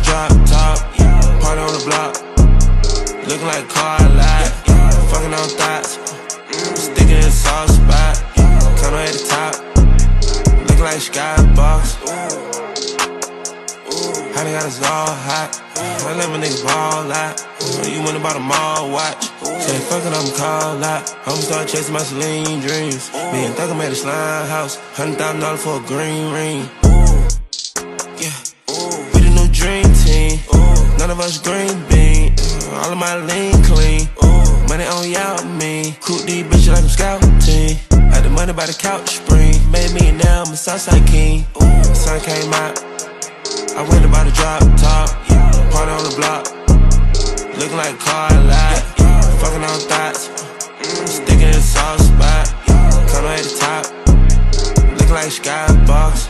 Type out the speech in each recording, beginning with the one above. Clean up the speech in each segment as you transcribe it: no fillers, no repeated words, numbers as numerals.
drop top, party on the block, looking like a car lot, fucking on thoughts, sticking in a soft spot, counter at the top, looking like skybox. How they got us all hot? I let my niggas ball out. You went about a mall watch. Say fuckin' I'm called out. I'ma start chasing my Celine dreams. Me and Thugger made a slime house. $100,000 for a green ring. Yeah, we the new dream team. None of us green bean. All of my lean clean. Money on y'all me. Coop these bitches like I'm scouting. Had the money by the couch spring. Made me now I'm a Southside king. The sun came out. I went about to drop top, party on the block, looking like a car lot, fucking on thoughts, sticking in a soft spot, counter at the top, looking like a skybox.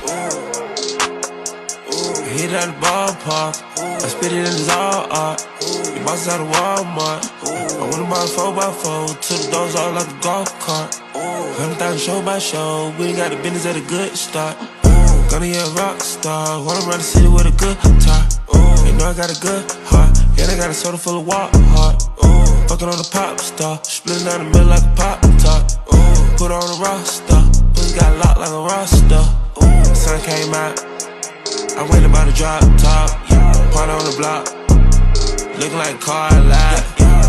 Hit it at the ballpark, I spit it in his all art. The boss out of Walmart. I went about a 4x4, to the doors all like a golf cart. 100,000 show by show, we got the business at a good start. Gonna be a rock star, wanna run the city with a good guitar. You know I got a good heart, yeah, they got a soda full of water heart. Fucking on a pop star, splitting down the middle like a pop tart. Put on a roster, pussy got locked like a roster. Sun came out, I went about to drop top, party on the block, looking like a car lot,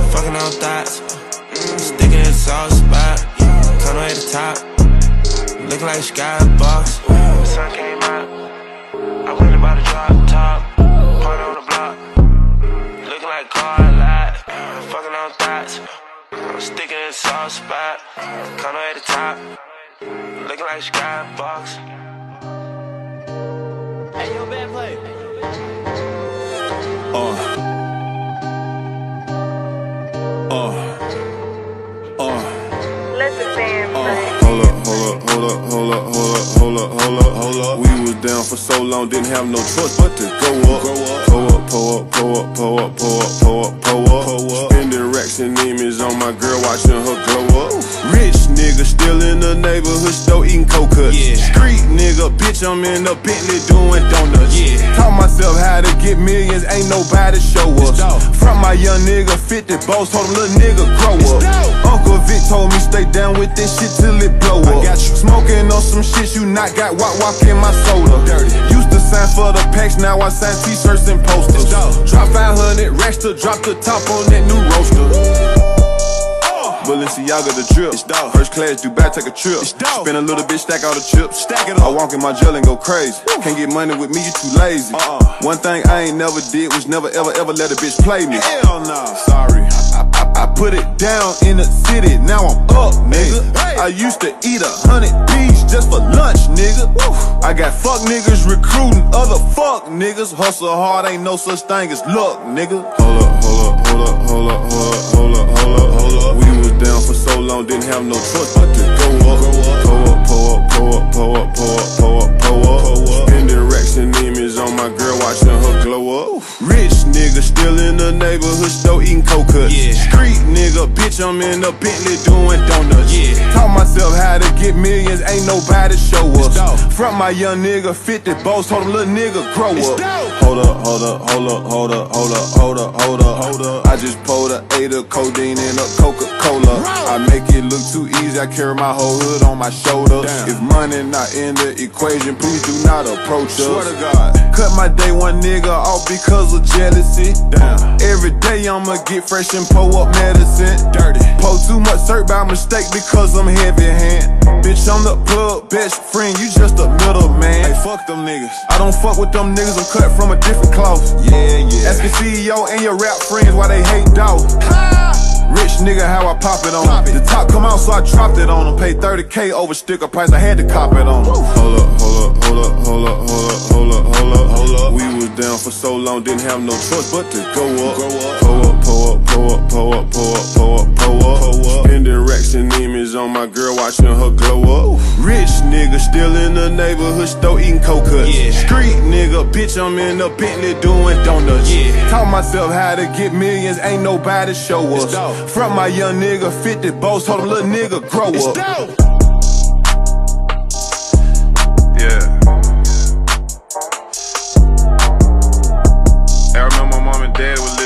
fucking on thoughts, sticking in a soft spot, counter at the top, looking like a skybox. Sun came out, I went about to drop top, party on the block, looking like a car lot, fucking on thoughts, sticking in a soft spot, counter at the top, looking like a skybox. Hey, yo, bad play. Let the band play. Hold up. We was down for so long, didn't have no choice but to go up. Pull up. Spending racks and image on my girl, watching her glow up. Rich nigga still in the neighborhood store eating coke cuts. Street nigga, bitch, I'm in the Bentley doing donuts. Taught myself how to get millions, ain't nobody show us. From my young nigga, 50 boss, told him little nigga grow up. Uncle Vic told me stay down with this shit till it blow up. Smoking on some shit you not got, walk in my soda. Used to sign for the packs, now I sign t-shirts and posters. Drop 500 racks to drop the top on that new roaster. Balenciaga the drip. First class Dubai, take a trip. Spend a little bit, stack all the chips. I walk in my jail and go crazy. Can't get money with me, you too lazy. One thing I ain't never did was never ever let a bitch play me. Hell no. Sorry. I put it down in the city, now I'm up, nigga. I used to eat 100 P's just for lunch, nigga. I got fuck niggas recruiting other fuck niggas. Hustle hard, ain't no such thing as luck, nigga. Hold up. We was down for so long, didn't have no choice but to go up. Pull up. Spending racks and image on my girl, watching her glow up. Rich nigga still in the neighborhood store eating coke cuts. Street nigga, bitch, I'm in the Bentley doing donuts. Taught myself how to get millions, ain't nobody show us. From my young nigga, 50 boss, told him little nigga grow up. Hold up. I just pulled a 8 of codeine in a Coca-Cola. I make it look too easy, I carry my whole hood on my shoulder. If money not in the equation, please do not approach us. Swear to God. Cut my day one nigga off because of jealousy. Every day I'ma get fresh and pull up medicine. Dirty. Pull too much syrup by mistake because I'm heavy hand. Bitch, I'm the plug best friend, you just a middleman. Hey, fuck them niggas. I don't fuck with them niggas, I'm cut from a different cloth. Yeah. Ask your CEO and your rap friends why they hate dog. Rich nigga, how I pop it on them. The top come out, so I dropped it on them. Paid 30K over sticker price, I had to cop it on them. Hold up. We was down for so long, didn't have no choice but to go up. Pull up. Spending racks and image on my girl, watching her glow up. Rich nigga, still in the neighborhood store eating coke cuts. Street nigga, bitch, I'm in the Bentley doing donuts. Taught myself how to get millions, ain't nobody show us. From my young nigga, 50 boss, told him little nigga grow up. daddy was